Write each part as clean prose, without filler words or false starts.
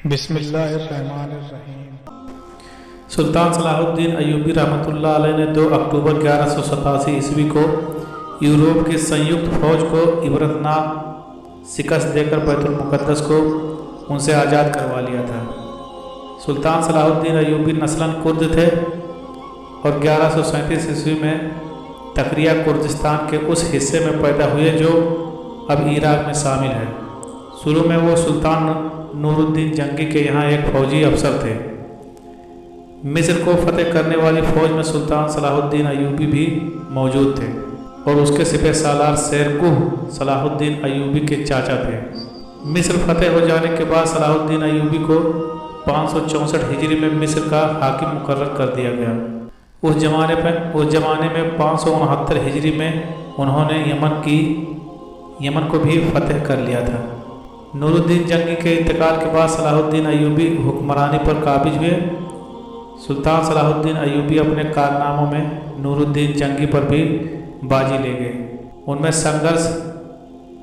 بسم اللہ الرحمن الرحیم۔ سلطان صلاح الدین ایوبی رحمۃ اللہ علیہ نے 2 اکتوبر 1187 عیسوی کو یورپ کی سنیکت فوج کو عبرتناک شکست دے کر بیت المقدس کو ان سے آزاد کروا لیا تھا۔ سلطان صلاح الدین ایوبی نسلاً کرد تھے اور 1137 عیسوی میں تقریہ کردستان کے اس حصے میں پیدا ہوئے جو اب عراق میں شامل ہے۔ شروع میں وہ سلطان نور الدین جنگی کے یہاں ایک فوجی افسر تھے۔ مصر کو فتح کرنے والی فوج میں سلطان صلاح الدین ایوبی بھی موجود تھے اور اس کے سپہ سالار سیرکوہ صلاح الدین ایوبی کے چاچا تھے۔ مصر فتح ہو جانے کے بعد صلاح الدین ایوبی کو 564 ہجری میں مصر کا حاکم مقرر کر دیا گیا۔ اس زمانے میں 569 ہجری میں انہوں نے یمن کو بھی فتح کر لیا تھا۔ نور الدین جنگی کے انتقال کے بعد صلاح الدین ایوبی حکمرانی پر قابض ہوئے۔ سلطان صلاح الدین ایوبی اپنے کارناموں میں نور الدین جنگی پر بھی بازی لے گئے۔ ان میں سنگھرش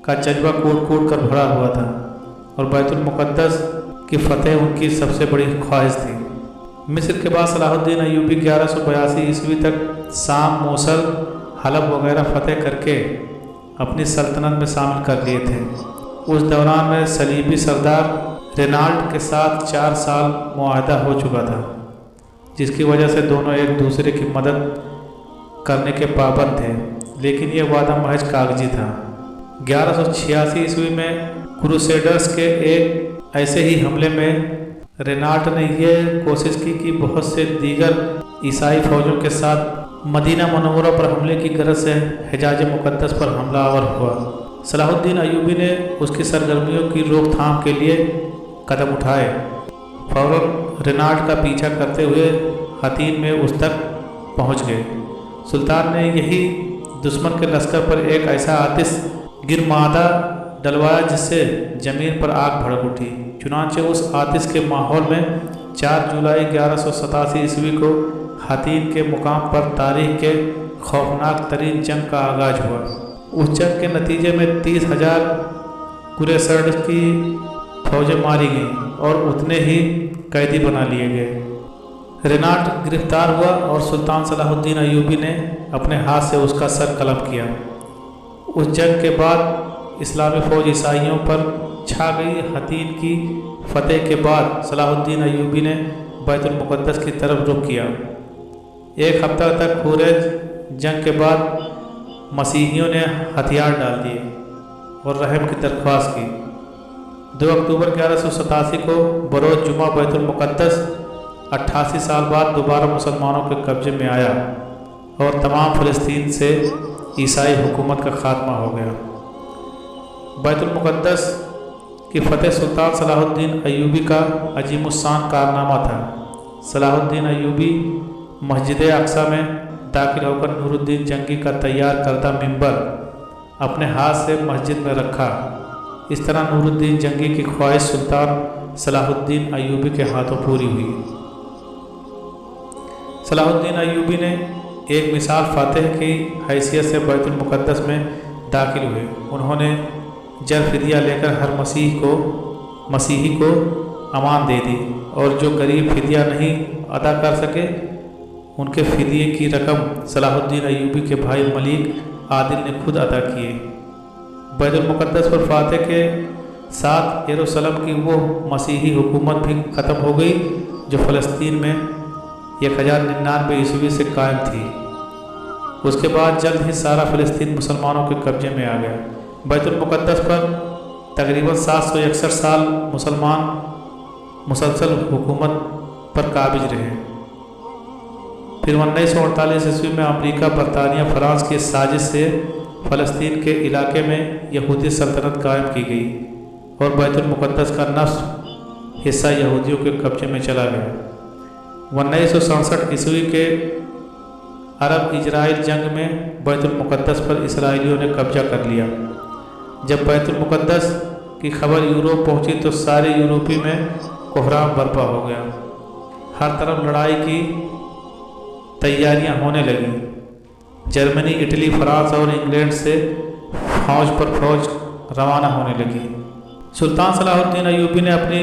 کا جذبہ کوٹ کوٹ کر بھرا ہوا تھا اور بیت المقدس کی فتح ان کی سب سے بڑی خواہش تھی۔ مصر کے بعد صلاح الدین ایوبی 1182 عیسوی تک شام، موصل، حلب وغیرہ فتح کر کے اپنی سلطنت میں شامل کر لیے تھے۔ اس دوران میں صلیبی سردار رینالڈ کے ساتھ 4 سال معاہدہ ہو چکا تھا، جس کی وجہ سے دونوں ایک دوسرے کی مدد کرنے کے پابند تھے، لیکن یہ وعدہ محض کاغذی تھا۔ 1186 عیسوی میں کروسیڈرز کے ایک ایسے ہی حملے میں رینالڈ نے یہ کوشش کی کہ بہت سے دیگر عیسائی فوجوں کے ساتھ مدینہ منورہ پر حملے کی غرض سے حجاز مقدس پر حملہ آور ہوا۔ صلاح الدین ایوبی نے اس کی سرگرمیوں کی روک تھام کے لیے قدم اٹھائے۔ فوراً رینالڈ کا پیچھا کرتے ہوئے حطین میں اس تک پہنچ گئے۔ سلطان نے یہی دشمن کے لشکر پر ایک ایسا آتش گرمادہ ڈلوایا جس سے زمین پر آگ بھڑک اٹھی۔ چنانچہ اس آتش کے ماحول میں 4 جولائی 1187 عیسوی کو حطین کے مقام پر تاریخ کے خوفناک ترین جنگ کا آغاز ہوا۔ اس جنگ کے نتیجے میں 30,000 کروسیڈرز کی فوجیں ماری گئیں اور اتنے ہی قیدی بنا لیے گئے۔ رینالڈ گرفتار ہوا اور سلطان صلاح الدین ایوبی نے اپنے ہاتھ سے اس کا سر قلم کیا۔ اس جنگ کے بعد اسلامی فوج عیسائیوں پر چھا گئی۔ حطین کی فتح کے بعد صلاح الدین ایوبی نے بیت المقدس کی طرف رخ کیا۔ 1 ہفتہ تک ہو رہے جنگ کے بعد مسیحیوں نے ہتھیار ڈال دیے اور رحم کی درخواست کی۔ 2 اکتوبر 1187 کو بروز جمعہ بیت المقدس 88 سال بعد دوبارہ مسلمانوں کے قبضے میں آیا اور تمام فلسطین سے عیسائی حکومت کا خاتمہ ہو گیا۔ بیت المقدس کی فتح سلطان صلاح الدین ایوبی کا عظیم الشان کارنامہ تھا۔ صلاح الدین ایوبی مسجد اقصیٰ میں داخل ہو کر نور الدین جنگی کا تیار کردہ منبر اپنے ہاتھ سے مسجد میں رکھا۔ اس طرح نور الدین جنگی کی خواہش سلطان صلاح الدین ایوبی کے ہاتھوں پوری ہوئی۔ صلاح الدین ایوبی نے ایک مثال فاتح کی حیثیت سے بیت المقدس میں داخل ہوئے۔ انہوں نے زر فدیہ لے کر ہر مسیحی کو امان دے دی اور جو غریب فدیہ نہیں ادا کر سکے ان کے فدیے کی رقم صلاح الدین ایوبی کے بھائی ملک عادل نے خود ادا کیے۔ بیت المقدس پر فتح کے ساتھ یروشلم کی وہ مسیحی حکومت بھی ختم ہو گئی جو فلسطین میں 1099 عیسوی سے قائم تھی۔ اس کے بعد جلد ہی سارا فلسطین مسلمانوں کے قبضے میں آ گیا۔ بیت المقدس پر تقریباً 761 سال مسلمان مسلسل حکومت پر قابض رہے۔ پھر 1948 عیسوی میں امریکہ، برطانیہ، فرانس کی سازش سے فلسطین کے علاقے میں یہودی سلطنت قائم کی گئی اور بیت المقدس کا نصف حصہ یہودیوں کے قبضے میں چلا گیا۔ 1967 عیسوی کے عرب اسرائیل جنگ میں بیت المقدس پر اسرائیلیوں نے قبضہ کر لیا۔ جب بیت المقدس کی خبر یورپ پہنچی تو سارے یورپی میں کوہرام برپا ہو گیا۔ ہر طرف لڑائی کی تیاریاں ہونے لگیں۔ جرمنی، اٹلی، فرانس اور انگلینڈ سے فوج روانہ ہونے لگی۔ سلطان صلاح الدین ایوبی نے اپنی